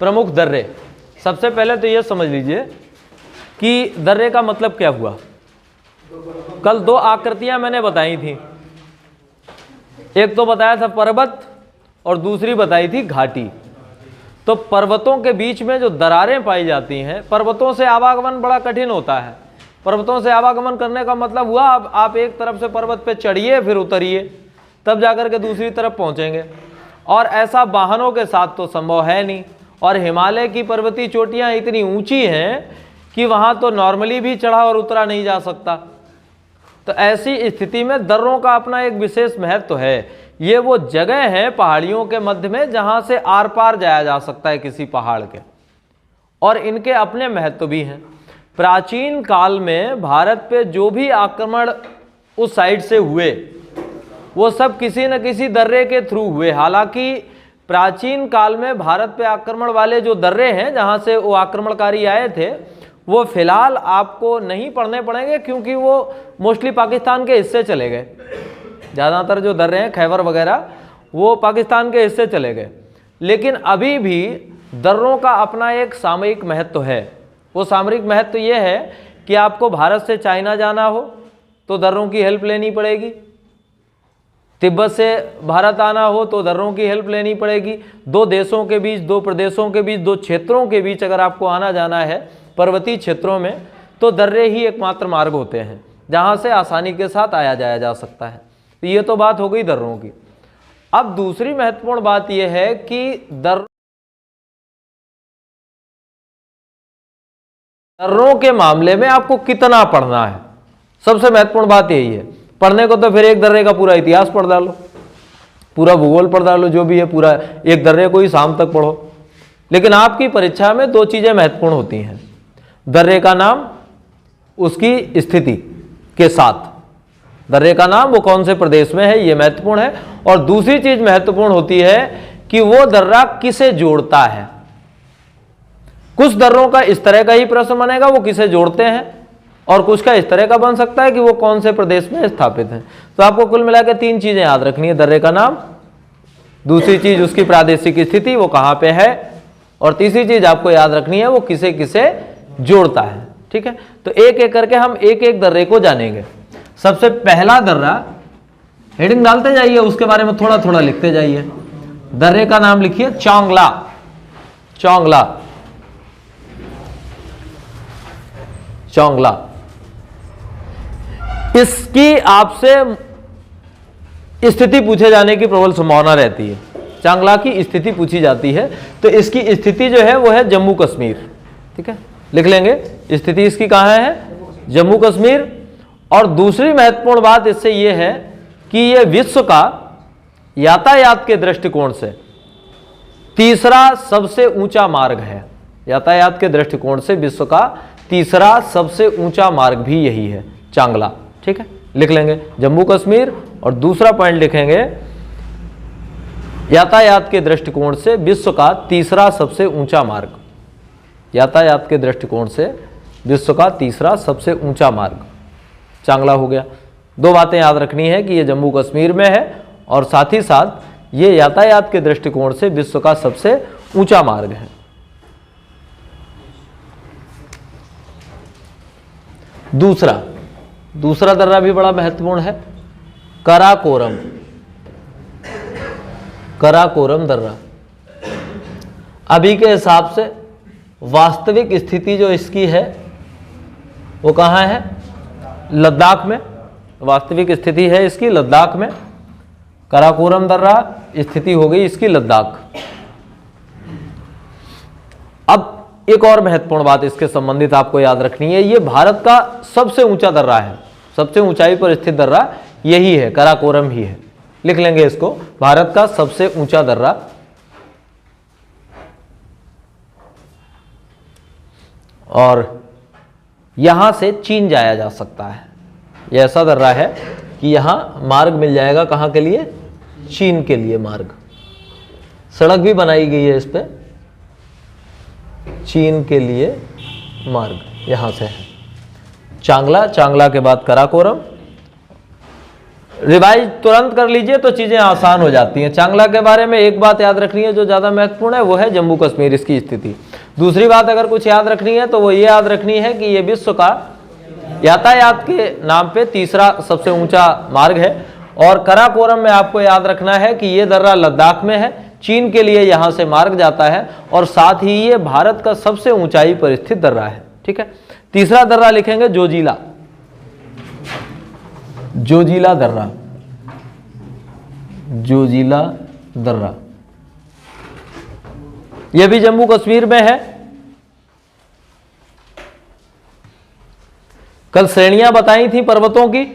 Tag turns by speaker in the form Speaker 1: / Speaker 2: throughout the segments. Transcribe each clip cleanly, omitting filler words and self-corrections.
Speaker 1: प्रमुख दर्रे। सबसे पहले तो ये समझ लीजिए कि दर्रे का मतलब क्या हुआ। कल दो आकृतियां मैंने बताई थी, एक तो बताया था पर्वत और दूसरी बताई थी घाटी। तो पर्वतों के बीच में जो दरारें पाई जाती हैं, पर्वतों से आवागमन बड़ा कठिन होता है। पर्वतों से आवागमन करने का मतलब हुआ अब आप एक तरफ से पर्वत पे चढ़िए फिर उतरिए, तब जाकर के दूसरी तरफ पहुंचेंगे, और ऐसा वाहनों के साथ तो संभव है नहीं। और हिमालय की पर्वतीय चोटियां इतनी ऊंची हैं कि वहां तो नॉर्मली भी चढ़ा और उतरा नहीं जा सकता। तो ऐसी स्थिति में दर्रों का अपना एक विशेष महत्व है। ये वो जगह है पहाड़ियों के मध्य में जहां से आर पार जाया जा सकता है किसी पहाड़ के, और इनके अपने महत्व भी हैं। प्राचीन काल में भारत पे जो भी आक्रमण उस साइड से हुए वो सब किसी न किसी दर्रे के थ्रू हुए। हालांकि प्राचीन काल में भारत पे आक्रमण वाले जो दर्रे हैं जहां से वो आक्रमणकारी आए थे, वो फिलहाल आपको नहीं पढ़ने पड़ेंगे क्योंकि वो मोस्टली पाकिस्तान के हिस्से चले गए। ज़्यादातर जो दर्रे हैं खैबर वगैरह वो पाकिस्तान के हिस्से चले गए। लेकिन अभी भी दर्रों का अपना एक सामरिक महत्व है। वो सामरिक महत्व ये है कि आपको भारत से चाइना जाना हो तो दर्रों की हेल्प लेनी पड़ेगी, तिब्बत से भारत आना हो तो दर्रों की हेल्प लेनी पड़ेगी। दो देशों के बीच, दो प्रदेशों के बीच, दो क्षेत्रों के बीच अगर आपको आना जाना है पर्वतीय क्षेत्रों में, तो दर्रे ही एकमात्र मार्ग होते हैं जहां से आसानी के साथ आया जाया जा सकता है। तो ये तो बात हो गई दर्रों की। अब दूसरी महत्वपूर्ण बात यह है कि दर्रों के मामले में आपको कितना पढ़ना है, सबसे महत्वपूर्ण बात यही है। पढ़ने को तो फिर एक दर्रे का पूरा इतिहास पढ़ डालो, पूरा भूगोल पढ़ डालो, जो भी है पूरा एक दर्रे को ही शाम तक पढ़ो। लेकिन आपकी परीक्षा में दो चीजें महत्वपूर्ण होती हैं, दर्रे का नाम, उसकी स्थिति के साथ। दर्रे का नाम वो कौन से प्रदेश में है ये महत्वपूर्ण है, और दूसरी चीज महत्वपूर्ण होती है कि वो दर्रा किसे जोड़ता है। कुछ दर्रों का इस तरह का ही प्रश्न बनेगा वो किसे जोड़ते हैं, और कुछ का इस तरह का बन सकता है कि वो कौन से प्रदेश में स्थापित है। तो आपको कुल मिलाकर तीन चीजें याद रखनी है, दर्रे का नाम, दूसरी चीज उसकी प्रादेशिक स्थिति वो कहाँ पे है, और तीसरी चीज आपको याद रखनी है वो किसे किसे जोड़ता है। ठीक है, तो एक एक करके हम एक एक दर्रे को जानेंगे। सबसे पहला दर्रा, हेडिंग डालते जाइए, उसके बारे में थोड़ा थोड़ा लिखते जाइए। दर्रे का नाम लिखिए चौंगला। चौंगला, चौंगला। इसकी आपसे स्थिति पूछे जाने की प्रबल संभावना रहती है। चांगला की स्थिति पूछी जाती है, तो इसकी स्थिति जो है वो है जम्मू कश्मीर। ठीक है, लिख लेंगे, स्थिति इसकी कहाँ है, जम्मू कश्मीर। और दूसरी महत्वपूर्ण बात इससे ये है कि ये विश्व का यातायात के दृष्टिकोण से तीसरा सबसे ऊंचा मार्ग है। यातायात के दृष्टिकोण से विश्व का तीसरा सबसे ऊंचा मार्ग भी यही है, चांगला। ठीक है, लिख लेंगे जम्मू कश्मीर, और दूसरा पॉइंट लिखेंगे यातायात के दृष्टिकोण से विश्व का तीसरा सबसे ऊंचा मार्ग। यातायात के दृष्टिकोण से विश्व का तीसरा सबसे ऊंचा मार्ग चांगला हो गया। दो बातें याद रखनी है कि ये जम्मू कश्मीर में है, और साथ ही साथ ये यातायात के दृष्टिकोण से विश्व का सबसे ऊंचा मार्ग है। दूसरा दर्रा भी बड़ा महत्वपूर्ण है, कराकोरम। कराकोरम दर्रा अभी के हिसाब से वास्तविक स्थिति जो इसकी है वो कहाँ है, लद्दाख में। वास्तविक स्थिति है इसकी लद्दाख में। कराकोरम दर्रा स्थिति हो गई इसकी लद्दाख। अब एक और महत्वपूर्ण बात इसके संबंधित आपको याद रखनी है, ये भारत का सबसे ऊंचा दर्रा है। सबसे ऊंचाई पर स्थित दर्रा यही है, कराकोरम ही है। लिख लेंगे इसको, भारत का सबसे ऊंचा दर्रा। और यहां से चीन जाया जा सकता है। यह ऐसा दर्रा है कि यहां मार्ग मिल जाएगा, कहां के लिए, चीन के लिए मार्ग। सड़क भी बनाई गई है इस पे, चीन के लिए मार्ग यहां से है। चांगला, चांगला के बाद कराकोरम, रिवाइज तुरंत कर लीजिए तो चीज़ें आसान हो जाती हैं। चांगला के बारे में एक बात याद रखनी है जो ज़्यादा महत्वपूर्ण है, वो है जम्मू कश्मीर, इसकी स्थिति। दूसरी बात अगर कुछ याद रखनी है तो वो ये याद रखनी है कि ये विश्व का यातायात के नाम पे तीसरा सबसे ऊंचा मार्ग है। और कराकोरम में आपको याद रखना है कि ये दर्रा लद्दाख में है, चीन के लिए यहाँ से मार्ग जाता है, और साथ ही ये भारत का सबसे ऊंचाई पर स्थित दर्रा है। ठीक है, तीसरा दर्रा लिखेंगे जोजिला, जोजिला दर्रा, जोजिला दर्रा, यह भी जम्मू कश्मीर में है। कल श्रेणियां बताई थी पर्वतों की,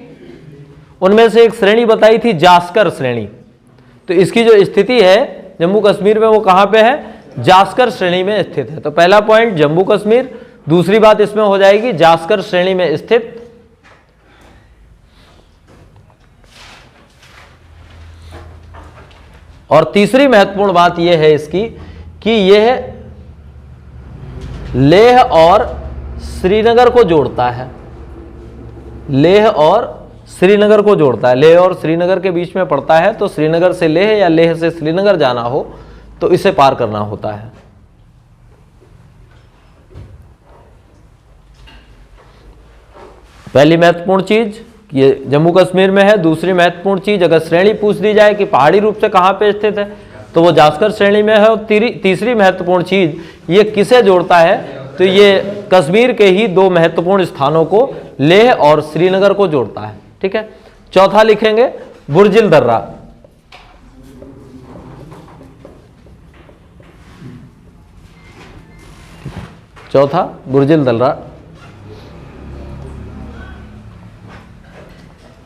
Speaker 1: उनमें से एक श्रेणी बताई थी जास्कर श्रेणी। तो इसकी जो स्थिति है जम्मू कश्मीर में वो कहां पे है, जास्कर श्रेणी में स्थित है। तो पहला पॉइंट जम्मू कश्मीर, दूसरी बात इसमें हो जाएगी जास्कर श्रेणी में स्थित। और तीसरी महत्वपूर्ण बात यह है इसकी कि यह लेह और श्रीनगर को जोड़ता है, लेह और श्रीनगर को जोड़ता है, लेह और श्रीनगर के बीच में पड़ता है। तो श्रीनगर से लेह या लेह से श्रीनगर जाना हो तो इसे पार करना होता है। पहली महत्वपूर्ण चीज ये जम्मू कश्मीर में है। दूसरी महत्वपूर्ण चीज अगर श्रेणी पूछ दी जाए कि पहाड़ी रूप से कहां पे स्थित है तो वो जास्कर श्रेणी में है। और तीसरी महत्वपूर्ण चीज ये किसे जोड़ता है, तो ये कश्मीर के ही दो महत्वपूर्ण स्थानों को, लेह और श्रीनगर को जोड़ता है। ठीक है, चौथा लिखेंगे बुर्जिल दर्रा, चौथा बुर्जिल दर्रा,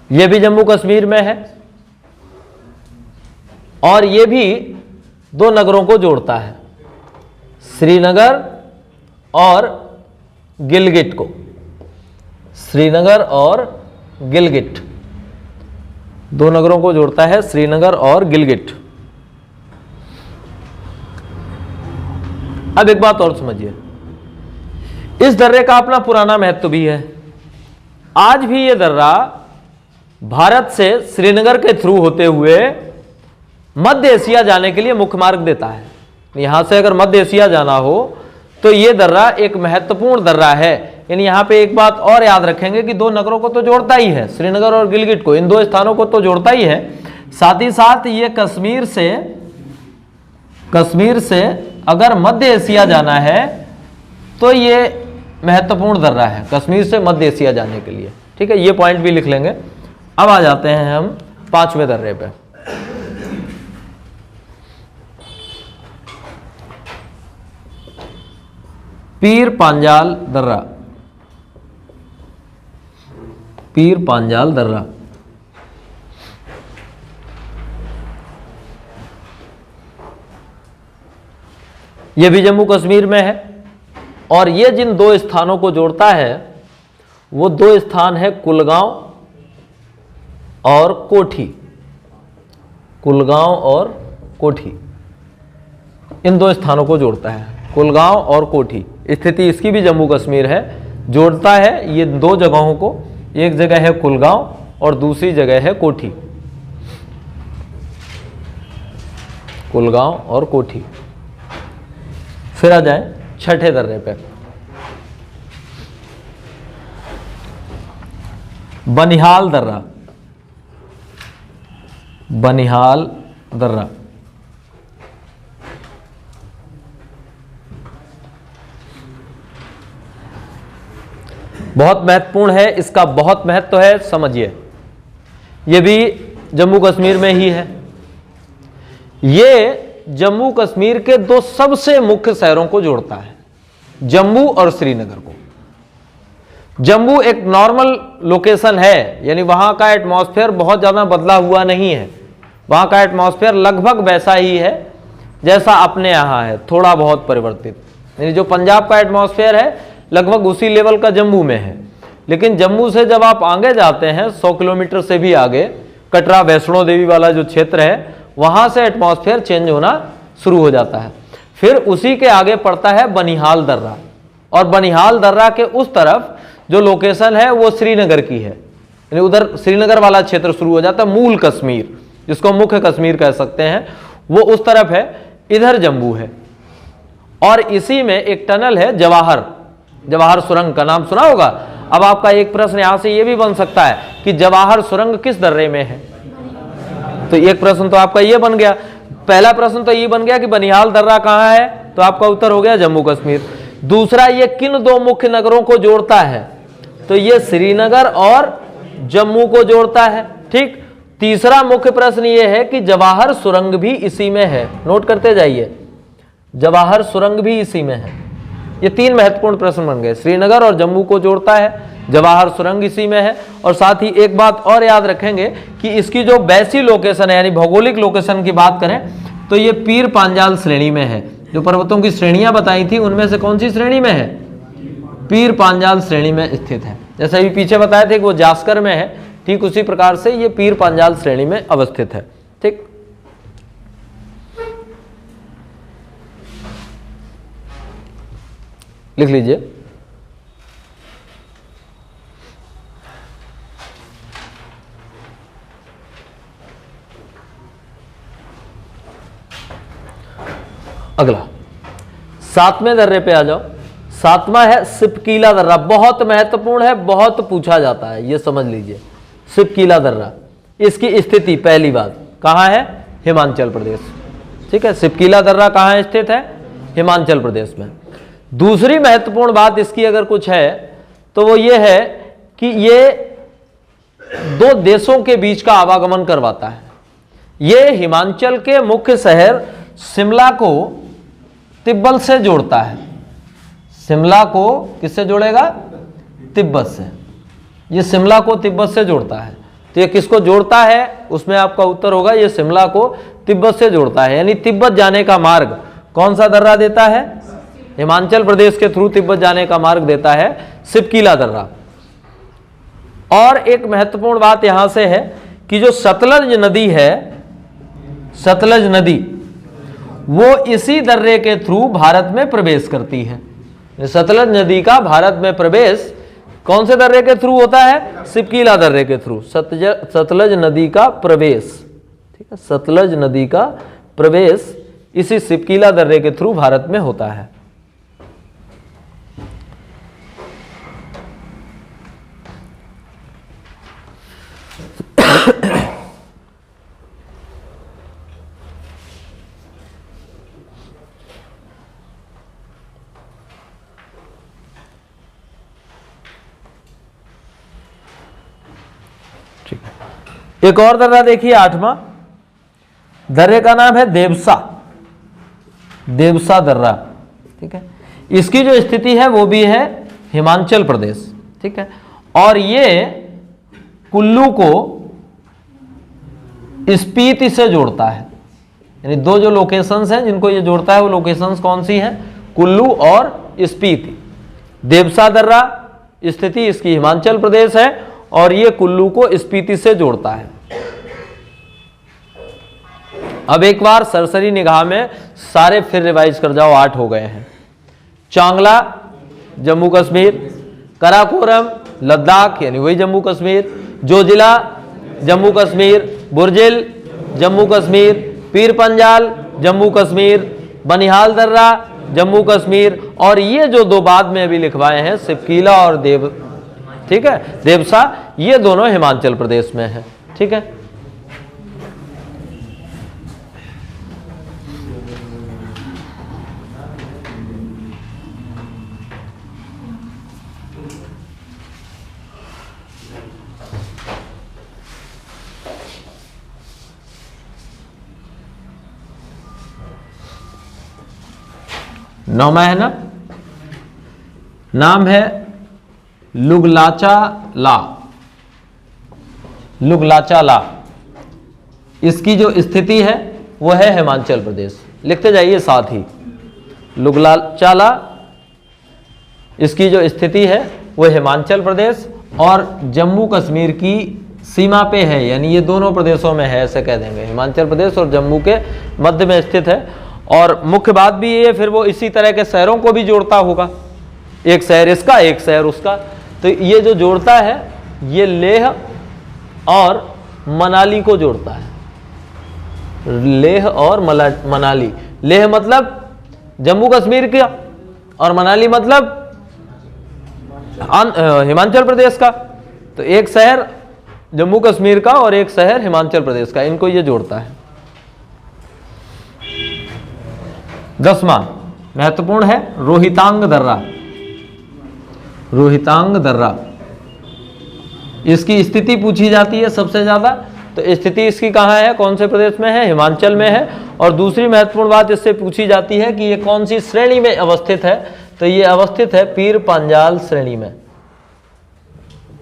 Speaker 1: यह भी जम्मू कश्मीर में है और यह भी दो नगरों को जोड़ता है, श्रीनगर और गिलगिट को, श्रीनगर और गिलगिट, दो नगरों को जोड़ता है, श्रीनगर और गिलगिट। अब एक बात और समझिए, इस दर्रे का अपना पुराना महत्व भी है। आज भी यह दर्रा भारत से श्रीनगर के थ्रू होते हुए मध्य एशिया जाने के लिए मुख्य मार्ग देता है। यहां से अगर मध्य एशिया जाना हो तो यह दर्रा एक महत्वपूर्ण दर्रा है। यानी यहां पे एक बात और याद रखेंगे कि दो नगरों को तो जोड़ता ही है, श्रीनगर और गिलगिट को, इन दो स्थानों को तो जोड़ता ही है। साथ ही साथ ये कश्मीर से अगर मध्य एशिया जाना है तो ये महत्वपूर्ण दर्रा है कश्मीर से मध्य एशिया जाने के लिए। ठीक है, ये पॉइंट भी लिख लेंगे। अब आ जाते हैं हम पांचवें दर्रे पे। पीर पांजाल दर्रा, पीर पांजाल दर्रा, यह भी जम्मू कश्मीर में है और यह जिन दो स्थानों को जोड़ता है वो दो स्थान है कुलगांव और कोठी, कुलगांव और कोठी, इन दो स्थानों को जोड़ता है, कुलगांव और कोठी। स्थिति इसकी भी जम्मू कश्मीर है, जोड़ता है ये दो जगहों को, एक जगह है कुलगांव और दूसरी जगह है कोठी, कुलगांव और कोठी। फिर आ जाए छठे दर्रे पे, बनिहाल दर्रा, बनिहाल दर्रा, बहुत महत्वपूर्ण है, इसका बहुत महत्व है, समझिए। यह भी जम्मू कश्मीर में ही है। ये जम्मू कश्मीर के दो सबसे मुख्य शहरों को जोड़ता है, जम्मू और श्रीनगर को। जम्मू एक नॉर्मल लोकेशन है, यानी वहां का एटमॉस्फेयर बहुत ज्यादा बदला हुआ नहीं है, वहां का एटमॉस्फेयर लगभग वैसा ही है जैसा अपने यहाँ है, थोड़ा बहुत परिवर्तित। यानी जो पंजाब का एटमॉस्फेयर है लगभग उसी लेवल का जम्मू में है। लेकिन जम्मू से जब आप आगे जाते हैं 100 किलोमीटर से भी आगे, कटरा वैष्णो देवी वाला जो क्षेत्र है, वहां से एटमॉस्फेयर चेंज होना शुरू हो जाता है। फिर उसी के आगे पड़ता है बनिहाल दर्रा, और बनिहाल दर्रा के उस तरफ जो लोकेशन है वो श्रीनगर की है, यानी उधर श्रीनगर वाला क्षेत्र शुरू हो जाता है, मूल कश्मीर जिसको मुख्य कश्मीर कह सकते हैं, वो उस तरफ है, इधर जम्मू है। और इसी में एक टनल है जवाहर सुरंग का नाम सुना होगा। अब आपका एक प्रश्न यहां से ये भी बन सकता है कि जवाहर सुरंग किस दर्रे में है, तो एक प्रश्न तो आपका ये बन गया। पहला प्रश्न तो ये बन गया कि बनिहाल दर्रा कहां है, तो आपका उत्तर हो गया जम्मू कश्मीर। दूसरा, ये किन दो मुख्य नगरों को जोड़ता है, तो ये श्रीनगर और जम्मू को जोड़ता है। ठीक। तीसरा मुख्य प्रश्न ये है कि जवाहर सुरंग भी इसी में है, नोट करते जाइए, जवाहर सुरंग भी इसी में है। ये तीन महत्वपूर्ण प्रश्न बन गए, श्रीनगर और जम्मू को जोड़ता है, जवाहर सुरंग इसी में है, और साथ ही एक बात और याद रखेंगे कि इसकी जो वैसी लोकेशन है यानी भौगोलिक लोकेशन की बात करें तो ये पीर पांजाल श्रेणी में है। जो पर्वतों की श्रेणियां बताई थी उनमें से कौन सी श्रेणी में है, पीर पांजाल श्रेणी में स्थित है। जैसे अभी पीछे बताए थे कि वो जास्कर में है, ठीक उसी प्रकार से ये पीर पांजाल श्रेणी में अवस्थित है। ठीक। लिख लीजिए। अगला 7वें दर्रे पे आ जाओ। 7वां है सिपकीला दर्रा, बहुत महत्वपूर्ण है, बहुत पूछा जाता है, ये समझ लीजिए। सिपकीला दर्रा, इसकी स्थिति पहली बात कहां है, हिमाचल प्रदेश। ठीक है, सिपकीला दर्रा कहां स्थित है, हिमाचल प्रदेश में। दूसरी महत्वपूर्ण बात इसकी अगर कुछ है तो वो ये है कि ये दो देशों के बीच का आवागमन करवाता है। ये हिमाचल के मुख्य शहर शिमला को तिब्बत से जोड़ता है। शिमला को किससे जोड़ेगा, तिब्बत से। ये शिमला को तिब्बत से जोड़ता है, तो ये किसको जोड़ता है, उसमें आपका उत्तर होगा ये शिमला को तिब्बत से जोड़ता है। यानी तिब्बत जाने का मार्ग कौन सा दर्रा देता है, हिमाचल प्रदेश के थ्रू तिब्बत जाने का मार्ग देता है सिपकीला दर्रा। और एक महत्वपूर्ण बात यहां से है कि जो सतलज नदी है, सतलज नदी वो इसी दर्रे के थ्रू भारत में प्रवेश करती है। सतलज नदी का भारत में प्रवेश कौन से दर्रे के थ्रू होता है, सिपकीला दर्रे के थ्रू। सतलज नदी का प्रवेश, ठीक है, सतलज नदी का प्रवेश इसी सिपकीला दर्रे के थ्रू भारत में होता है। एक और दर्रा देखिए 8वां, दर्रे का नाम है देवसा, देवसा दर्रा। ठीक है, इसकी जो स्थिति है वो भी है हिमाचल प्रदेश। ठीक है, और ये कुल्लू को स्पीति से जोड़ता है। यानी दो जो लोकेशंस हैं जिनको ये जोड़ता है वो लोकेशंस कौन सी हैं, कुल्लू और स्पीति। देवसा दर्रा स्थिति इसकी हिमाचल प्रदेश है और ये कुल्लू को स्पीति से जोड़ता है। अब एक बार सरसरी निगाह में सारे फिर रिवाइज कर जाओ, 8 हो गए हैं। चांगला जम्मू कश्मीर, कराकोरम लद्दाख यानी वही जम्मू कश्मीर, जोजिला जम्मू कश्मीर, बुर्जिल जम्मू कश्मीर, पीर पंजाल जम्मू कश्मीर, बनिहाल दर्रा जम्मू कश्मीर, और ये जो दो बाद में अभी लिखवाए हैं सिपकीला और ठीक है देवसा, ये दोनों हिमाचल प्रदेश में है। ठीक है, नौमा है ना, नाम है लुगलाचा ला, लुगलाचा ला। इसकी जो स्थिति है वो है हिमाचल प्रदेश, लिखते जाइए साथ ही, लुगलाचा ला इसकी जो स्थिति है वो हिमाचल प्रदेश और जम्मू कश्मीर की सीमा पे है। यानी ये दोनों प्रदेशों में है ऐसे कह देंगे, हिमाचल प्रदेश और जम्मू के मध्य में स्थित है। और मुख्य बात भी ये, फिर वो इसी तरह के शहरों को भी जोड़ता होगा, एक शहर इसका एक शहर उसका। तो ये जो जोड़ता है ये लेह और मनाली को जोड़ता है। लेह और मनाली, लेह मतलब जम्मू कश्मीर का और मनाली मतलब हिमाचल प्रदेश का। तो एक शहर जम्मू कश्मीर का और एक शहर हिमाचल प्रदेश का, इनको ये जोड़ता है। 10वां महत्वपूर्ण है रोहितांग दर्रा। रोहितांग दर्रा, इसकी स्थिति पूछी जाती है सबसे ज्यादा। तो स्थिति इसकी कहाँ है, कौन से प्रदेश में है, हिमाचल में है। और दूसरी महत्वपूर्ण बात इससे पूछी जाती है कि ये कौन सी श्रेणी में अवस्थित है। तो ये अवस्थित है पीर पांजाल श्रेणी में,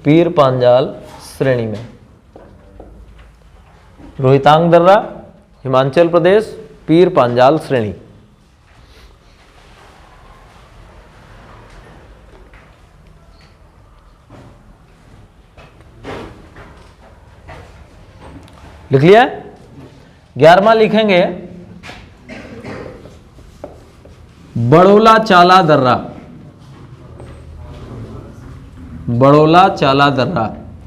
Speaker 1: पीर पांजाल श्रेणी में। रोहितांग दर्रा, हिमाचल प्रदेश, पीर पांजाल श्रेणी। लिख लिया। 11वां लिखेंगे बड़ोला चाला दर्रा। बड़ोला चाला दर्रा,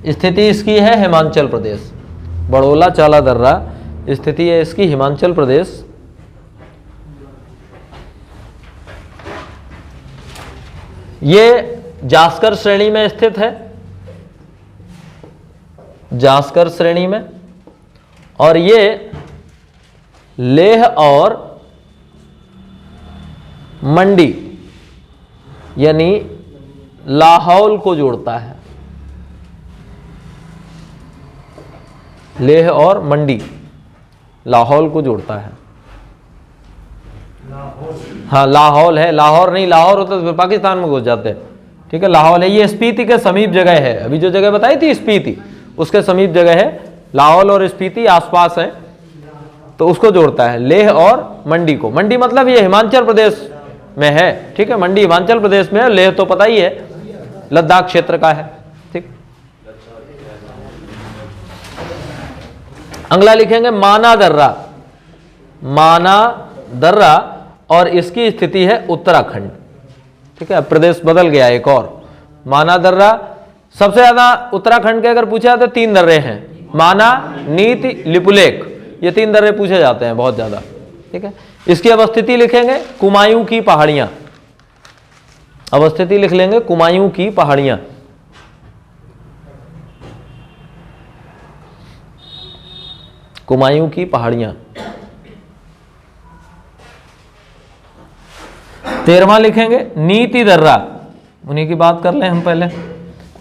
Speaker 1: स्थिति इसकी है हिमाचल प्रदेश। बड़ोला चाला दर्रा स्थिति है इसकी हिमाचल प्रदेश। ये जास्कर श्रेणी में स्थित है, जास्कर श्रेणी में। और ये लेह और मंडी यानी लाहौल को जोड़ता है। लेह और मंडी लाहौल को जोड़ता है। हाँ लाहौल है, लाहौर नहीं, लाहौर होता तो फिर पाकिस्तान में घुस जाते हैं। ठीक है, लाहौल है। ये स्पीति के समीप जगह है, अभी जो जगह बताई थी स्पीति, उसके समीप जगह है। लाहौल और स्पीति आसपास है, तो उसको जोड़ता है लेह और मंडी को। मंडी मतलब ये हिमाचल प्रदेश में है। ठीक है, मंडी हिमाचल प्रदेश में है, लेह तो पता ही है लद्दाख क्षेत्र का है। ठीक, अगला लिखेंगे माना दर्रा। माना दर्रा और इसकी स्थिति है उत्तराखंड। ठीक है, प्रदेश बदल गया एक और। माना दर्रा सबसे ज्यादा उत्तराखंड के अगर पूछा तो 3 दर्रे हैं, माना, नीति, लिपुलेख। ये 3 दर्रे पूछे जाते हैं बहुत ज्यादा। ठीक है, इसकी अवस्थिति लिखेंगे कुमायूं की पहाड़ियां। अवस्थिति लिख लेंगे कुमायूं की पहाड़ियां। कुमायूं की पहाड़ियां। 13वां लिखेंगे नीति दर्रा। उन्हीं की बात कर लें हम पहले।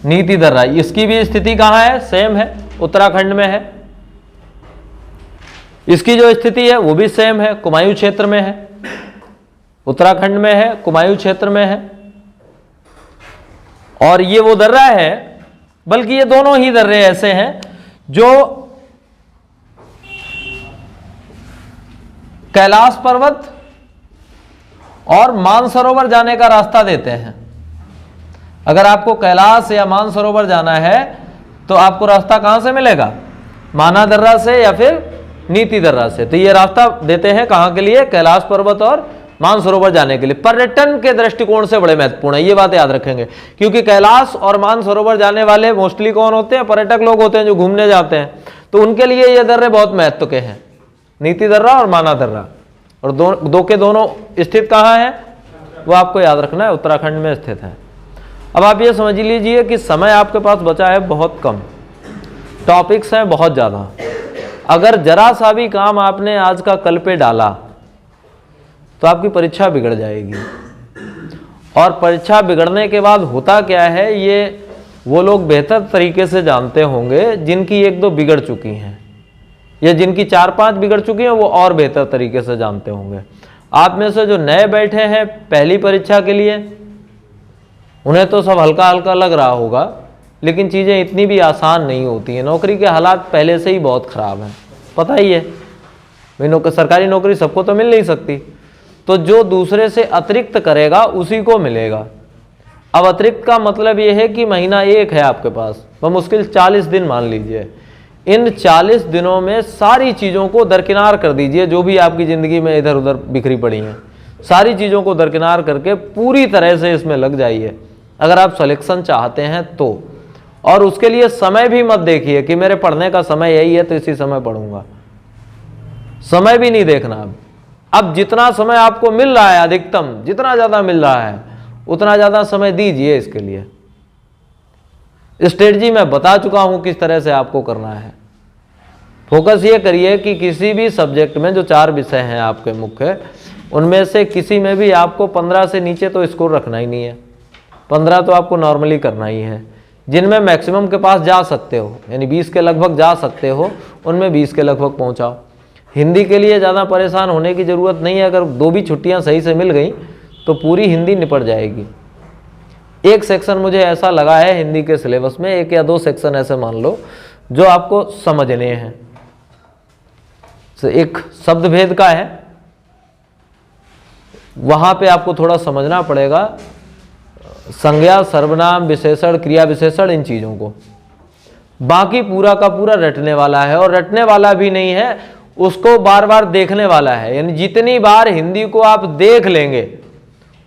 Speaker 1: नीति दर्रा, इसकी भी स्थिति कहां है, सेम है, उत्तराखंड में है। इसकी जो स्थिति है वो भी सेम है, कुमायूं क्षेत्र में है, उत्तराखंड में है, कुमायूं क्षेत्र में है। और ये वो दर्रा है, बल्कि ये दोनों ही दर्रे ऐसे हैं जो कैलाश पर्वत और मानसरोवर जाने का रास्ता देते हैं। अगर आपको कैलाश या मानसरोवर जाना है तो आपको रास्ता कहां से मिलेगा, माना दर्रा से या फिर नीति दर्रा से। तो ये रास्ता देते हैं कहां के लिए, कैलाश पर्वत और मानसरोवर जाने के लिए। पर्यटन के दृष्टिकोण से बड़े महत्वपूर्ण है, ये बात याद रखेंगे, क्योंकि कैलाश और मानसरोवर जाने वाले मोस्टली कौन होते हैं, पर्यटक लोग होते हैं जो घूमने जाते हैं। तो उनके लिए ये दर्रे बहुत महत्व के हैं, नीति दर्रा और माना दर्रा। और दो के दोनों स्थित कहाँ है वो आपको याद रखना है, उत्तराखंड में स्थित है। अब आप ये समझ लीजिए कि समय आपके पास बचा है बहुत कम, टॉपिक्स हैं बहुत ज़्यादा। अगर जरा सा भी काम आपने आज का कल पे डाला तो आपकी परीक्षा बिगड़ जाएगी। और परीक्षा बिगड़ने के बाद होता क्या है, ये वो लोग बेहतर तरीके से जानते होंगे जिनकी 1-2 बिगड़ चुकी हैं, या जिनकी 4-5 बिगड़ चुकी हैं वो और बेहतर तरीके से जानते होंगे। आप में से जो नए बैठे हैं पहली परीक्षा के लिए, उन्हें तो सब हल्का हल्का लग रहा होगा, लेकिन चीज़ें इतनी भी आसान नहीं होती हैं। नौकरी के हालात पहले से ही बहुत ख़राब हैं, पता ही है भाई। सरकारी नौकरी सबको तो मिल नहीं सकती, तो जो दूसरे से अतिरिक्त करेगा उसी को मिलेगा। अब अतिरिक्त का मतलब ये है कि महीना 1 है आपके पास, मुश्किल 40 दिन मान लीजिए। इन 40 दिनों में सारी चीज़ों को दरकिनार कर दीजिए, जो भी आपकी ज़िंदगी में इधर उधर बिखरी पड़ी हैं, सारी चीज़ों को दरकिनार करके पूरी तरह से इसमें लग जाइए अगर आप सिलेक्शन चाहते हैं तो। और उसके लिए समय भी मत देखिए कि मेरे पढ़ने का समय यही है तो इसी समय पढ़ूंगा, समय भी नहीं देखना। अब जितना समय आपको मिल रहा है, अधिकतम जितना ज़्यादा मिल रहा है उतना ज़्यादा समय दीजिए इसके लिए। स्ट्रेटजी मैं बता चुका हूं किस तरह से आपको करना है। फोकस ये करिए कि किसी भी सब्जेक्ट में जो 4 विषय हैं आपके मुख्य, उनमें से किसी में भी आपको 15 से नीचे तो स्कोर रखना ही नहीं है। 15 तो आपको नॉर्मली करना ही है। जिनमें मैक्सिमम के पास जा सकते हो, यानी 20 के लगभग जा सकते हो, उनमें 20 के लगभग पहुंचाओ। हिंदी के लिए ज़्यादा परेशान होने की ज़रूरत नहीं है। अगर 2 भी छुट्टियां सही से मिल गई तो पूरी हिंदी निपट जाएगी। एक सेक्शन मुझे ऐसा लगा है हिंदी के सिलेबस में, 1 या 2 सेक्शन ऐसे मान लो जो आपको समझने हैं। एक शब्द भेद का है, वहां पे आपको थोड़ा समझना पड़ेगा संज्ञा, सर्वनाम, विशेषण, क्रिया विशेषण, इन चीजों को। बाकी पूरा का पूरा रटने वाला है, और रटने वाला भी नहीं है, उसको बार बार देखने वाला है। यानी जितनी बार हिंदी को आप देख लेंगे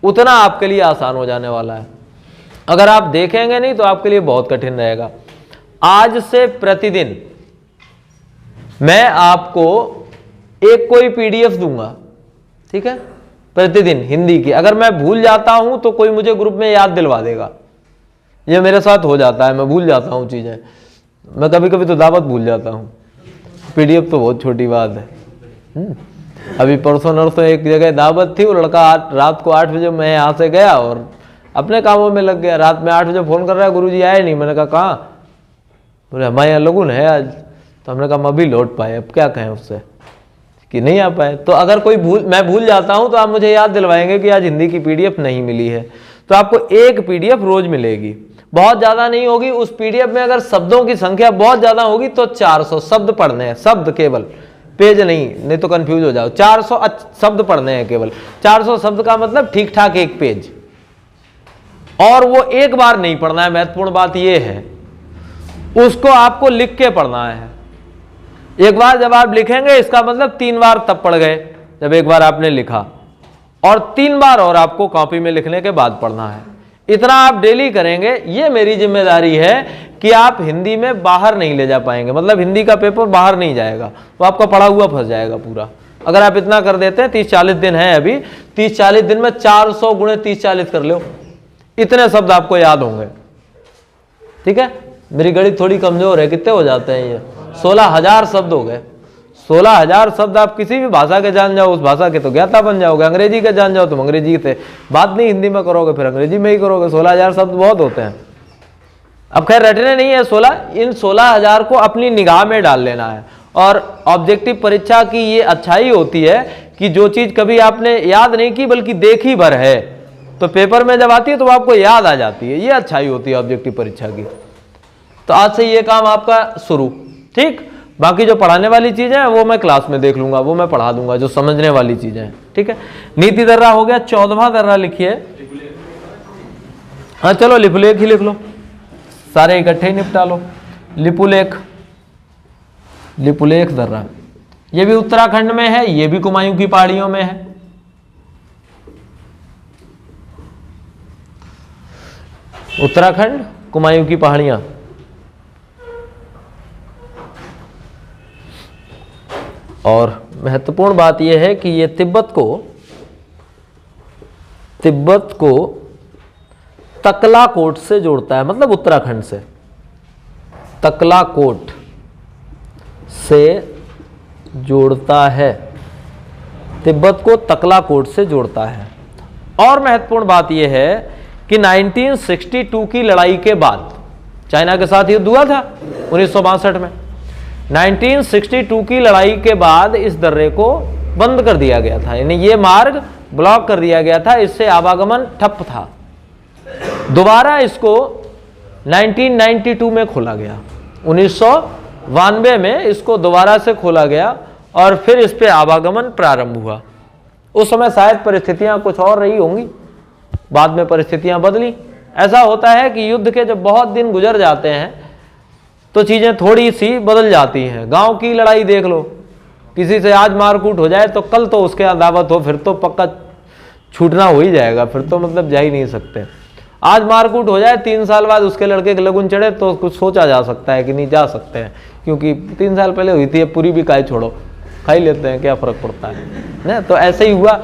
Speaker 1: उतना आपके लिए आसान हो जाने वाला है। अगर आप देखेंगे नहीं तो आपके लिए बहुत कठिन रहेगा। आज से प्रतिदिन मैं आपको एक कोई पीडीएफ दूंगा, ठीक है, प्रतिदिन हिंदी की। अगर मैं भूल जाता हूं तो कोई मुझे ग्रुप में याद दिलवा देगा। ये मेरे साथ हो जाता है, मैं भूल जाता हूं चीजें। मैं कभी कभी तो दावत भूल जाता हूं, पीडीएफ तो बहुत छोटी बात है। अभी परसों नरसों एक जगह दावत थी, वो लड़का रात को 8 बजे मैं यहाँ से गया और अपने कामों में लग गया। रात में 8 बजे फोन कर रहा है, गुरुजी आए नहीं। मैंने कहा कहाँ? बोले हमारे यहाँ लगुन है आज। तो हमने कहा हम अभी लौट पाए, अब क्या कहें उससे कि नहीं आ पाए। तो अगर कोई मैं भूल जाता हूं तो आप मुझे याद दिलवाएंगे कि आज हिंदी की पीडीएफ नहीं मिली है। तो आपको एक पीडीएफ रोज मिलेगी, बहुत ज्यादा नहीं होगी। उस पीडीएफ में अगर शब्दों की संख्या बहुत ज्यादा होगी तो 400 शब्द पढ़ने हैं, शब्द केवल, पेज नहीं तो कंफ्यूज हो जाओ। 400 शब्द पढ़ने हैं केवल। 400 शब्द का मतलब ठीक ठाक एक पेज, और वो एक बार नहीं पढ़ना है। महत्वपूर्ण बात यह है, उसको आपको लिख के पढ़ना है। एक बार जब आप लिखेंगे इसका मतलब 3 बार तब पढ़ गए जब एक बार आपने लिखा, और 3 बार और आपको कॉपी में लिखने के बाद पढ़ना है। इतना आप डेली करेंगे। ये मेरी जिम्मेदारी है कि आप हिंदी में बाहर नहीं ले जा पाएंगे, मतलब हिंदी का पेपर बाहर नहीं जाएगा, वो आपका पढ़ा हुआ फंस जाएगा पूरा। अगर आप इतना कर देते हैं, 30-40 दिन है अभी, 30-40 दिन में 400 गुणे 30-40 कर लो, इतने शब्द आपको याद होंगे। ठीक है, मेरी गणित थोड़ी कमजोर है। कितने हो जाते हैं ये? 16,000 शब्द हो गए। 16,000 शब्द आप किसी भी भाषा के जान जाओ, उस भाषा के तो ज्ञाता बन जाओगे। अंग्रेजी के जान जाओ तुम अंग्रेजी से बात नहीं हिंदी में करोगे, फिर अंग्रेजी में ही करोगे। 16,000 शब्द बहुत होते हैं। अब खैर रटने नहीं है 16, इन 16,000 को अपनी निगाह में डाल लेना है। और ऑब्जेक्टिव परीक्षा की ये अच्छाई होती है कि जो चीज कभी आपने याद नहीं की बल्कि देखी भर है, तो पेपर में जब आती है तो आपको याद आ जाती है। ये अच्छाई होती है ऑब्जेक्टिव परीक्षा की। तो आज से ये काम आपका शुरू, ठीक। बाकी जो पढ़ाने वाली चीजें हैं वो मैं क्लास में देख लूंगा, वो मैं पढ़ा दूंगा, जो समझने वाली चीजें हैं, ठीक है। नीति दर्रा हो गया। 14वां दर्रा लिखिए। हाँ चलो लिपुलेख ही लिख लो, सारे इकट्ठे ही निपटा लो। लिपुलेख, लिपुलेख दर्रा, ये भी उत्तराखंड में है, ये भी कुमायूं की पहाड़ियों में है। उत्तराखंड, कुमायूं की पहाड़ियां। और महत्वपूर्ण बात यह है कि ये तिब्बत को तकलाकोट से जोड़ता है, मतलब उत्तराखंड से तकलाकोट से जोड़ता है, तिब्बत को तकलाकोट से जोड़ता है। और महत्वपूर्ण बात यह है कि 1962 की लड़ाई के बाद, चाइना के साथ युद्ध हुआ था 1962 में, 1962 की लड़ाई के बाद इस दर्रे को बंद कर दिया गया था, यानी ये मार्ग ब्लॉक कर दिया गया था, इससे आवागमन ठप था। दोबारा इसको 1992 में खोला गया, 1992 में इसको दोबारा से खोला गया और फिर इस पे आवागमन प्रारंभ हुआ। उस समय शायद परिस्थितियां कुछ और रही होंगी, बाद में परिस्थितियां बदली। ऐसा होता है कि युद्ध के जब बहुत दिन गुजर जाते हैं तो चीजें थोड़ी सी बदल जाती हैं। गांव की लड़ाई देख लो, किसी से आज मारकूट हो जाए तो कल तो उसके अदावत हो, फिर तो पक्का छूटना हो ही जाएगा, फिर तो मतलब जा ही नहीं सकते। आज मारकूट हो जाए, 3 साल बाद उसके लड़के के लगुन चढ़े तो कुछ सोचा जा सकता है कि नहीं जा सकते हैं, क्योंकि 3 साल पहले हुई थी, पूरी भी काय छोड़ो, खा ही लेते हैं, क्या फर्क पड़ता है ना। तो ऐसे ही हुआ,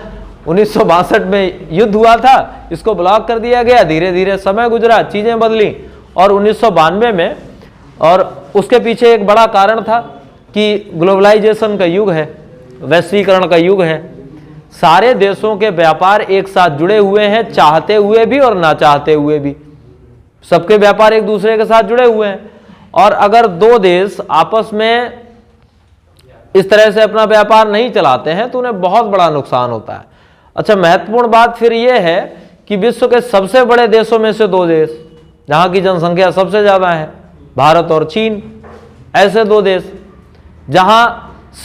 Speaker 1: 1962 में युद्ध हुआ था, इसको ब्लॉक कर दिया गया, धीरे धीरे समय गुजरा, चीजें बदली, और 1992 में, और उसके पीछे एक बड़ा कारण था कि ग्लोबलाइजेशन का युग है, वैश्वीकरण का युग है, सारे देशों के व्यापार एक साथ जुड़े हुए हैं, चाहते हुए भी और ना चाहते हुए भी, सबके व्यापार एक दूसरे के साथ जुड़े हुए हैं। और अगर 2 देश आपस में इस तरह से अपना व्यापार नहीं चलाते हैं तो उन्हें बहुत बड़ा नुकसान होता है। अच्छा, महत्वपूर्ण बात फिर यह है कि विश्व के सबसे बड़े देशों में से 2 देश, जहां की जनसंख्या सबसे ज्यादा है, भारत और चीन, ऐसे 2 देश, जहां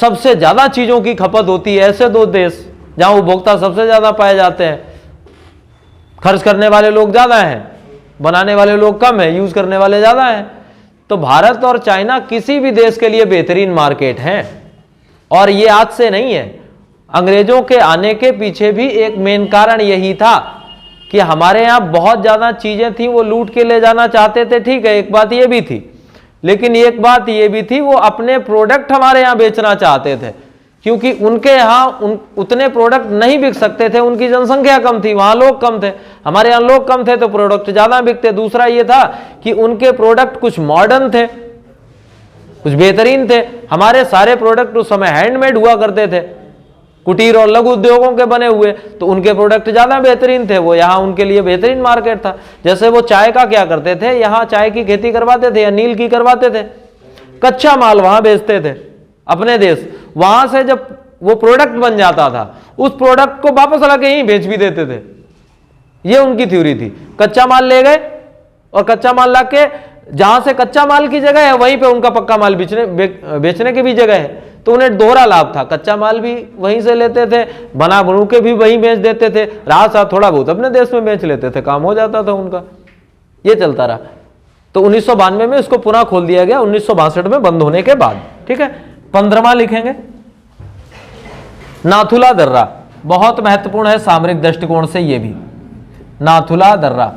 Speaker 1: सबसे ज्यादा चीजों की खपत होती है, ऐसे 2 देश, जहां उपभोक्ता सबसे ज्यादा पाए जाते हैं, खर्च करने वाले लोग ज्यादा हैं, बनाने वाले लोग कम है, यूज करने वाले ज्यादा हैं। तो भारत और चाइना किसी भी देश के लिए बेहतरीन मार्केट हैं, और ये आज से नहीं है, अंग्रेजों के आने के पीछे भी एक मेन कारण यही था कि हमारे यहाँ बहुत ज्यादा चीजें थी, वो लूट के ले जाना चाहते थे, ठीक है, एक बात ये भी थी, लेकिन एक बात ये भी थी, वो अपने प्रोडक्ट हमारे यहाँ बेचना चाहते थे, क्योंकि उनके यहाँ उतने प्रोडक्ट नहीं बिक सकते थे, उनकी जनसंख्या कम थी, वहां लोग कम थे, हमारे यहाँ लोग कम थे तो प्रोडक्ट ज्यादा बिकते। दूसरा ये था कि उनके प्रोडक्ट कुछ मॉडर्न थे, कुछ बेहतरीन थे, हमारे सारे प्रोडक्ट उस समय हैंडमेड हुआ करते थे, कुटीर और लघु उद्योगों के बने हुए, तो उनके प्रोडक्ट ज्यादा बेहतरीन थे, वो यहाँ उनके लिए बेहतरीन मार्केट था। जैसे वो चाय का क्या करते थे, यहाँ चाय की खेती करवाते थे या नील की करवाते थे, कच्चा माल वहां बेचते थे अपने देश, वहां से जब वो प्रोडक्ट बन जाता था, उस प्रोडक्ट को वापस ला के यहीं बेच भी देते थे। ये उनकी थ्योरी थी, कच्चा माल ले गए और कच्चा माल ला के जहां से कच्चा माल की जगह है वहीं पे उनका पक्का माल बेचने की भी जगह है, तो उन्हें दोहरा लाभ था, कच्चा माल भी वहीं से लेते थे, बना बनू के भी वहीं बेच देते थे, राह साथ थोड़ा बहुत अपने देश में बेच लेते थे, काम हो जाता था उनका। ये चलता रहा। तो 1992 में इसको पुनः खोल दिया गया, 1962 में बंद होने के बाद। ठीक है, 15वां लिखेंगे, नाथुला दर्रा, बहुत महत्वपूर्ण है सामरिक दृष्टिकोण से ये भी। नाथुला दर्रा,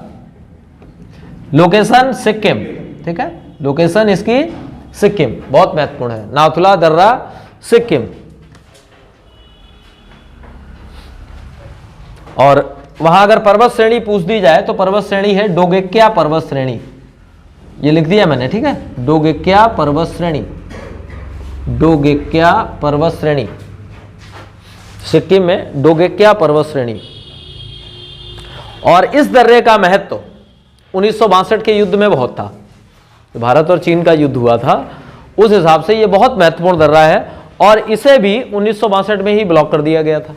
Speaker 1: लोकेशन सिक्किम, ठीक है, लोकेशन इसकी सिक्किम, बहुत महत्वपूर्ण है, नाथुला दर्रा सिक्किम। और वहां अगर पर्वत श्रेणी पूछ दी जाए तो पर्वत श्रेणी है डोगेक्या पर्वत श्रेणी, ये लिख दिया मैंने, ठीक है, डोगेक्या पर्वत श्रेणी, डोगेक्या पर्वत श्रेणी, सिक्किम में डोगेक्या पर्वत श्रेणी। और इस दर्रे का महत्व 1962 के युद्ध में बहुत था, भारत और चीन का युद्ध हुआ था, उस हिसाब से ये बहुत महत्वपूर्ण दर्रा है, और इसे भी 1962 में ही ब्लॉक कर दिया गया था।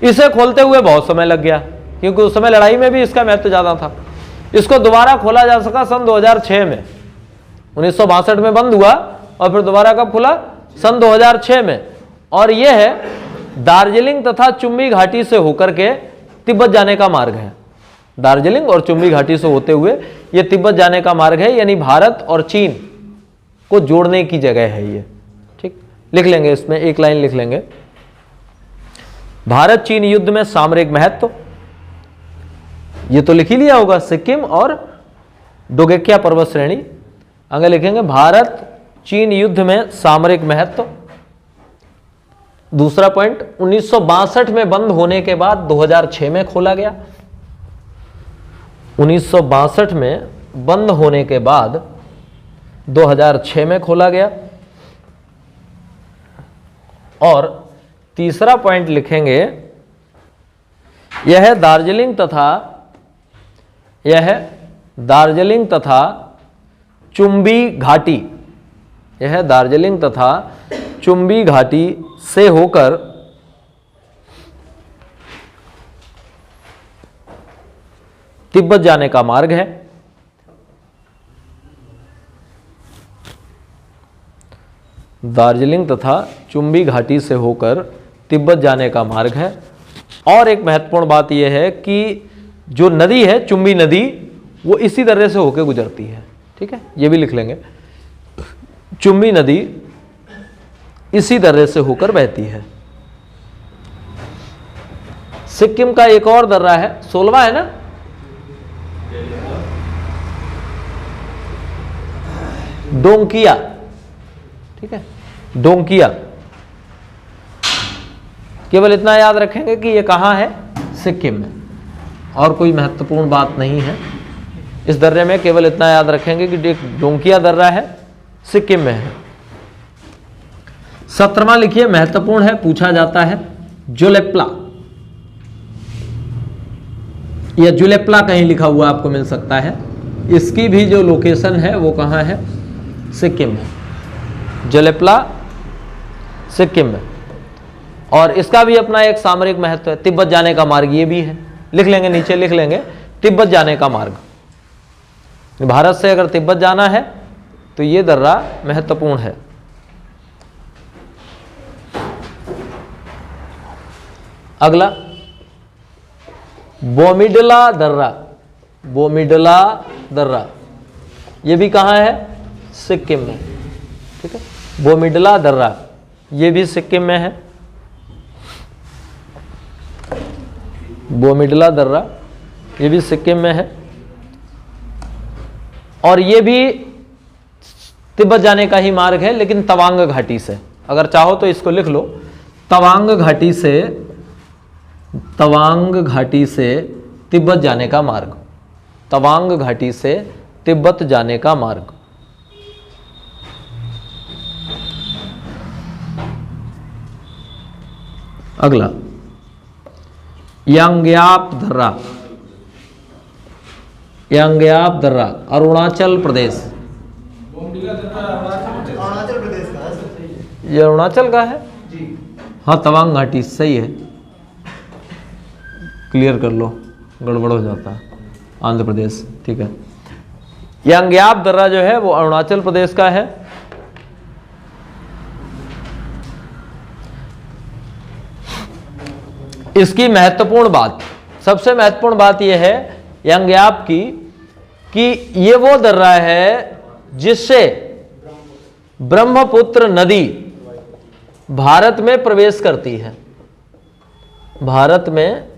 Speaker 1: इसे खोलते हुए बहुत समय लग गया, क्योंकि उस समय लड़ाई में भी इसका महत्व ज्यादा था। इसको दोबारा खोला जा सका सन 2006 में, 1962 में बंद हुआ और फिर दोबारा कब खुला, सन 2006 में। और यह है दार्जिलिंग तथा चुम्बी घाटी से होकर के तिब्बत जाने का मार्ग है, दार्जिलिंग और चुम्बी घाटी से होते हुए यह तिब्बत जाने का मार्ग है, यानी भारत और चीन को जोड़ने की जगह है ये। ठीक, लिख लेंगे, इसमें एक लाइन लिख लेंगे, भारत चीन युद्ध में सामरिक महत्व, ये तो लिख ही लिया होगा, सिक्किम और डोगेक्या पर्वत श्रेणी। आगे लिखेंगे भारत चीन युद्ध में सामरिक महत्व। दूसरा पॉइंट, 1962 में बंद होने के बाद 2006 में खोला गया, 1962 में बंद होने के बाद 2006 में खोला गया। और तीसरा पॉइंट लिखेंगे, यह दार्जिलिंग तथा चुम्बी घाटी, यह दार्जिलिंग तथा चुम्बी घाटी से होकर तिब्बत जाने का मार्ग है। दार्जिलिंग तथा चुम्बी घाटी से होकर तिब्बत जाने का मार्ग है। और एक महत्वपूर्ण बात यह है कि जो नदी है चुम्बी नदी, वो इसी दर्रे से होकर गुजरती है। ठीक है, ये भी लिख लेंगे, चुम्बी नदी इसी दर्रे से होकर बहती है। सिक्किम का एक और दर्रा है, 16वां है ना, डोंकिया, ठीक है, डोंकिया। केवल इतना याद रखेंगे कि ये कहाँ है, सिक्किम में, और कोई महत्वपूर्ण बात नहीं है इस दर्रे में। केवल इतना याद रखेंगे कि डोंकिया दर्रा है, सिक्किम में है। 17वां लिखिए, महत्वपूर्ण है, पूछा जाता है, जुलेप्ला या जुलेप्ला कहीं लिखा हुआ आपको मिल सकता है। इसकी भी जो लोकेशन है वो कहाँ है, सिक्किम में। जुलेप्ला सिक्किम में, और इसका भी अपना एक सामरिक महत्व है। तिब्बत जाने का मार्ग ये भी है, लिख लेंगे, नीचे लिख लेंगे, तिब्बत जाने का मार्ग। भारत से अगर तिब्बत जाना है तो ये दर्रा महत्वपूर्ण है। अगला बोमिडला दर्रा, बोमिडला दर्रा, ये भी कहाँ है, सिक्किम में, ठीक है। बोमिडला दर्रा ये भी सिक्किम में है। बोमिडला दर्रा ये भी सिक्किम में है, और ये भी तिब्बत जाने का ही मार्ग है, लेकिन तवांग घाटी से। अगर चाहो तो इसको लिख लो, तवांग घाटी से, तवांग घाटी से तिब्बत जाने का मार्ग, तवांग घाटी से तिब्बत जाने का मार्ग। अगला यांग्याप दर्रा, यांग्याप दर्रा अरुणाचल प्रदेश।
Speaker 2: अरुणाचल प्रदेश का है।
Speaker 1: ये अरुणाचल का है जी। हाँ, तवांग घाटी सही है, क्लियर कर लो, गड़बड़ हो जाता है। आंध्र प्रदेश, ठीक है। यांग्याप दर्रा जो है वो अरुणाचल प्रदेश का है। इसकी महत्वपूर्ण बात, सबसे महत्वपूर्ण बात यह है यांग्याप की कि ये वो दर्रा है जिससे ब्रह्मपुत्र नदी भारत में प्रवेश करती है, भारत में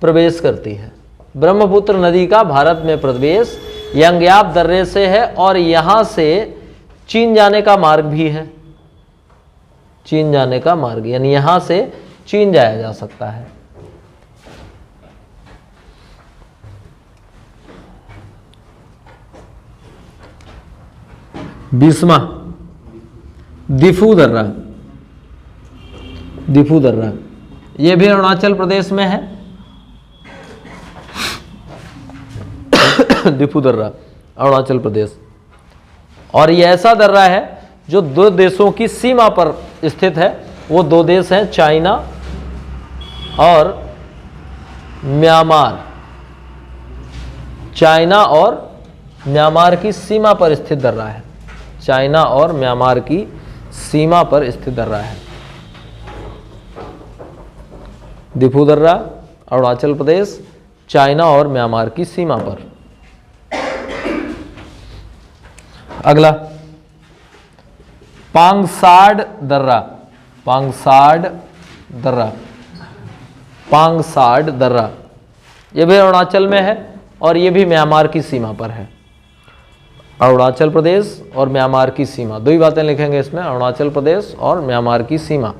Speaker 1: प्रवेश करती है। ब्रह्मपुत्र नदी का भारत में प्रवेश यांग्याप दर्रे से है, और यहां से चीन जाने का मार्ग भी है, चीन जाने का मार्ग, यानी यहां से चीन जाया जा सकता है। बीसवां दिफू दर्रा, दिफू दर्रा ये भी अरुणाचल प्रदेश में है। दिफू दर्रा अरुणाचल प्रदेश, और ये ऐसा दर्रा है जो दो देशों की सीमा पर स्थित है। वो दो देश हैं, चाइना और म्यांमार। चाइना और म्यांमार की सीमा पर स्थित दर्रा है, चाइना और म्यांमार की सीमा पर स्थित दर्रा है। दिफू दर्रा अरुणाचल प्रदेश, चाइना और म्यांमार की सीमा पर। अगला पांगसाड दर्रा, पांगसाड दर्रा, पांगसाड दर्रा ये भी अरुणाचल में है, और ये भी म्यांमार की सीमा पर है। अरुणाचल प्रदेश और म्यांमार की सीमा, दो ही बातें लिखेंगे इसमें, अरुणाचल प्रदेश और म्यांमार की सीमा।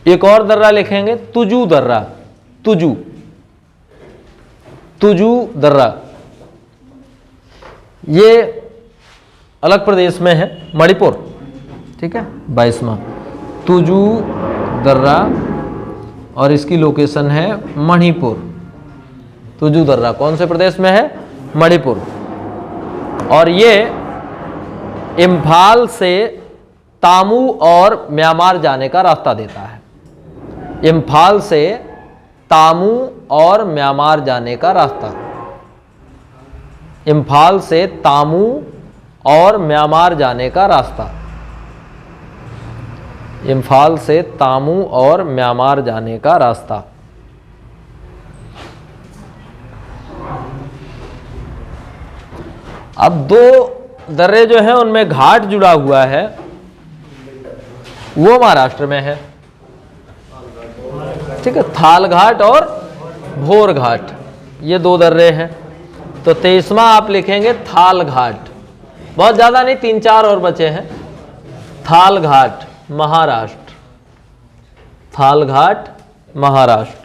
Speaker 1: एक और दर्रा लिखेंगे, तुजू दर्रा, तुजू, तुजू दर्रा ये अलग प्रदेश में है, मणिपुर, ठीक है। 22वां तुजू दर्रा, और इसकी लोकेशन है मणिपुर। तुजू दर्रा कौन से प्रदेश में है, मणिपुर, और ये इम्फाल से तामू और म्यांमार जाने का रास्ता देता है। इम्फाल से तामू और म्यांमार जाने का रास्ता, इम्फाल से तामू और म्यांमार जाने का रास्ता, इम्फाल से तामू और म्यांमार जाने का रास्ता। अब दो दर्रे जो हैं उनमें घाट जुड़ा हुआ है वो महाराष्ट्र में है, ठीक है। थाल घाट और भोर घाट, ये दो दर्रे हैं। तो 23वां आप लिखेंगे थाल घाट, बहुत ज्यादा नहीं, 3-4 और बचे हैं। थाल घाट महाराष्ट्र, थाल घाट महाराष्ट्र।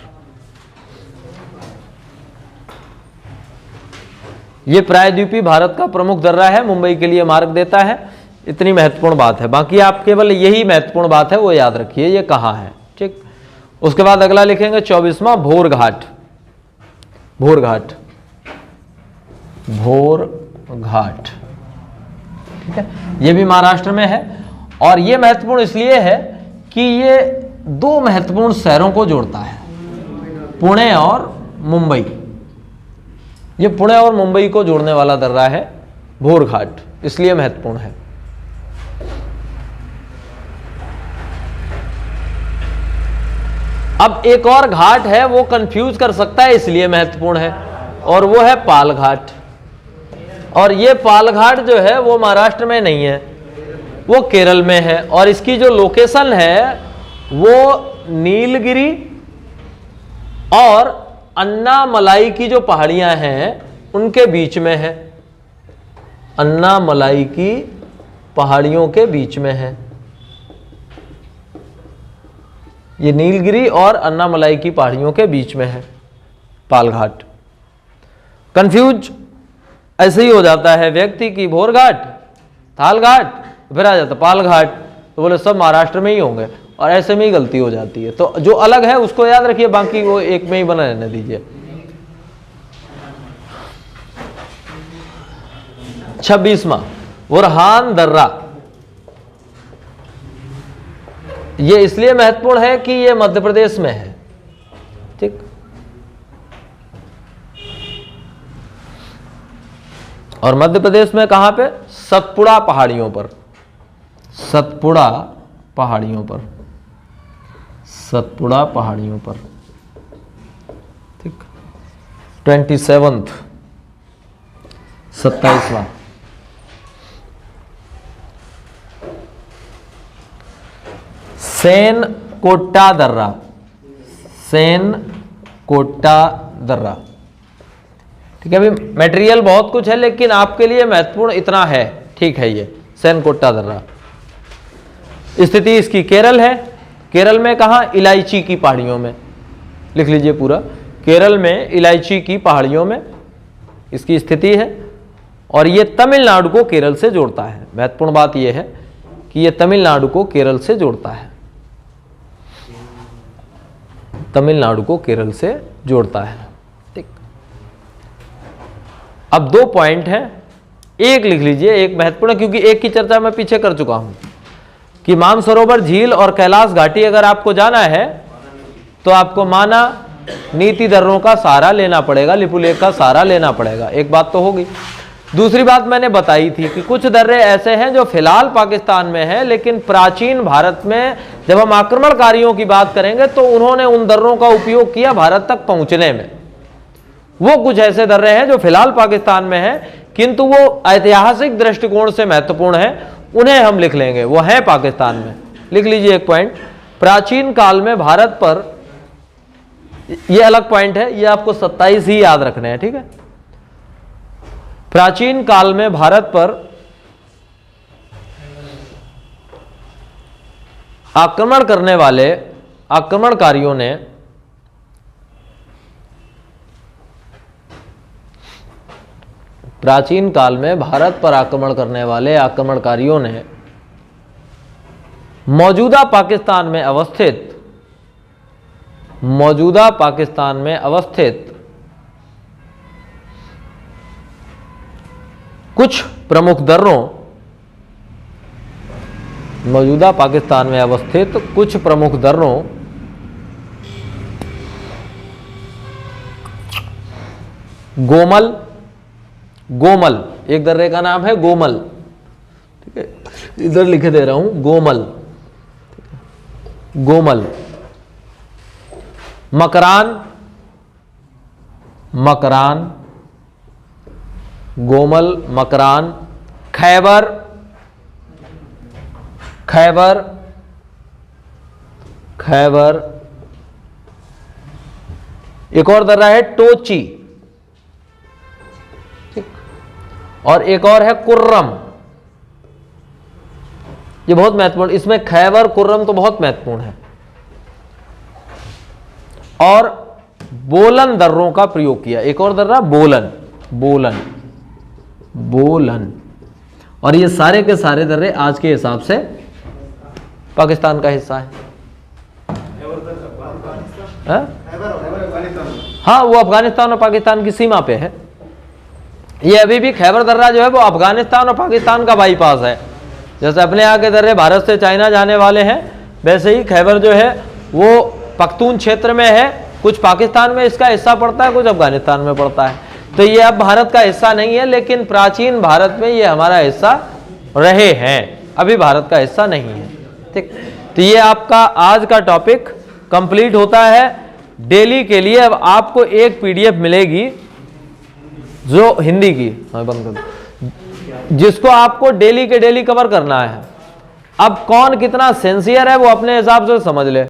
Speaker 1: ये प्रायद्वीपीय भारत का प्रमुख दर्रा है, मुंबई के लिए मार्ग देता है। इतनी महत्वपूर्ण बात है, बाकी आप केवल यही महत्वपूर्ण बात है वो याद रखिए, ये कहाँ है, ठीक। उसके बाद अगला लिखेंगे 24वां भोर घाट, भोर घाट, भोर घाट, ठीक है। ये भी महाराष्ट्र में है और ये महत्वपूर्ण इसलिए है कि ये दो महत्वपूर्ण शहरों को जोड़ता है, पुणे और मुंबई। ये पुणे और मुंबई को जोड़ने वाला दर्रा है भोर घाट, इसलिए महत्वपूर्ण है। अब एक और घाट है वो कंफ्यूज कर सकता है, इसलिए महत्वपूर्ण है, और वो है पाल घाट। और ये पाल घाट जो है वो महाराष्ट्र में नहीं है, वो केरल में है। और इसकी जो लोकेशन है वो नीलगिरी और अन्नामलाई की जो पहाड़ियां हैं उनके बीच में है, अन्नामलाई की पहाड़ियों के बीच में है। ये नीलगिरी और अन्नामलाई की पहाड़ियों के बीच में है पाल घाट। कंफ्यूज ऐसे ही हो जाता है व्यक्ति की भोर घाट, थाल घाट, फिर आ जाता पाल घाट, तो बोले सब महाराष्ट्र में ही होंगे, और ऐसे में ही गलती हो जाती है। तो जो अलग है उसको याद रखिए, बाकी वो एक में ही बना रहने दीजिए। 26वां बुरहान दर्रा, ये इसलिए महत्वपूर्ण है कि ये मध्य प्रदेश में है, ठीक। और मध्य प्रदेश में कहां पे? सतपुड़ा पहाड़ियों पर, सतपुड़ा पहाड़ियों पर, सतपुड़ा पहाड़ियों पर, ठीक। 27वां 27वां सेन कोट्टा दर्रा, सेन कोट्टा दर्रा, ठीक है। अभी मटेरियल बहुत कुछ है लेकिन आपके लिए महत्वपूर्ण इतना है, ठीक है। ये सेन कोट्टा दर्रा, स्थिति इसकी केरल है। केरल में कहा? इलायची की पहाड़ियों में, लिख लीजिए पूरा, केरल में इलायची की पहाड़ियों में इसकी स्थिति है। और ये तमिलनाडु को केरल से जोड़ता है। महत्वपूर्ण बात यह है कि ये तमिलनाडु को केरल से जोड़ता है, तमिलनाडु को केरल से जोड़ता है, ठीक। अब 2 पॉइंट हैं, एक लिख लीजिए, एक महत्वपूर्ण, क्योंकि एक की चर्चा मैं पीछे कर चुका हूं कि मानसरोवर झील और कैलाश घाटी अगर आपको जाना है तो आपको माना नीति दर्रों का सहारा लेना पड़ेगा, लिपुलेख का सहारा लेना पड़ेगा। एक बात तो होगी। दूसरी बात मैंने बताई थी कि कुछ दर्रे ऐसे हैं जो फिलहाल पाकिस्तान में हैं, लेकिन प्राचीन भारत में जब हम आक्रमणकारियों की बात करेंगे तो उन्होंने उन दर्रों का उपयोग किया भारत तक पहुंचने में। वो कुछ ऐसे दर्रे हैं जो फिलहाल पाकिस्तान में हैं, किंतु वो ऐतिहासिक दृष्टिकोण से महत्वपूर्ण है, उन्हें हम लिख लेंगे, वो है पाकिस्तान में। लिख लीजिए एक पॉइंट, प्राचीन काल में भारत पर, ये अलग पॉइंट है, ये आपको 27 ही याद रखने हैं, ठीक है। प्राचीन काल में भारत पर आक्रमण करने वाले आक्रमणकारियों ने प्राचीन काल में भारत पर आक्रमण करने वाले आक्रमणकारियों ने मौजूदा पाकिस्तान में अवस्थित कुछ प्रमुख दर्रों, मौजूदा पाकिस्तान में अवस्थित कुछ प्रमुख दर्रों गोमल, गोमल एक दर्रे का नाम है गोमल, ठीक है, इधर लिखे दे रहा हूं गोमल, गोमल, मकरान, मकरान, गोमल, मकरान, खैबर, खैबर, खैबर, एक और दर्रा है टोची, ठीक, और एक और है कुर्रम। ये बहुत महत्वपूर्ण, इसमें खैबर कुर्रम तो बहुत महत्वपूर्ण है। और बोलन दर्रों का प्रयोग किया, एक और दर्रा बोलन, बोलन, बोलन, और ये सारे के सारे दर्रे आज के हिसाब से पाकिस्तान का हिस्सा है। हाँ, वो अफगानिस्तान और पाकिस्तान की सीमा पे है। ये अभी भी खैबर दर्रा जो है वो अफगानिस्तान और पाकिस्तान का बाईपास है। जैसे अपने यहाँ के दर्रे भारत से चाइना जाने वाले हैं, वैसे ही खैबर जो है वो पख्तून क्षेत्र में है, कुछ पाकिस्तान में इसका हिस्सा पड़ता है, कुछ अफगानिस्तान में पड़ता है। तो ये अब भारत का हिस्सा नहीं है, लेकिन प्राचीन भारत में ये हमारा हिस्सा रहे हैं, अभी भारत का हिस्सा नहीं है। ठीक, तो ये आपका आज का टॉपिक कंप्लीट होता है। डेली के लिए अब आपको एक पीडीएफ मिलेगी जो हिंदी की, हाँ बंद कर दो, जिसको आपको डेली के डेली कवर करना है। अब कौन कितना सिंसियर है वो अपने हिसाब से समझ ले।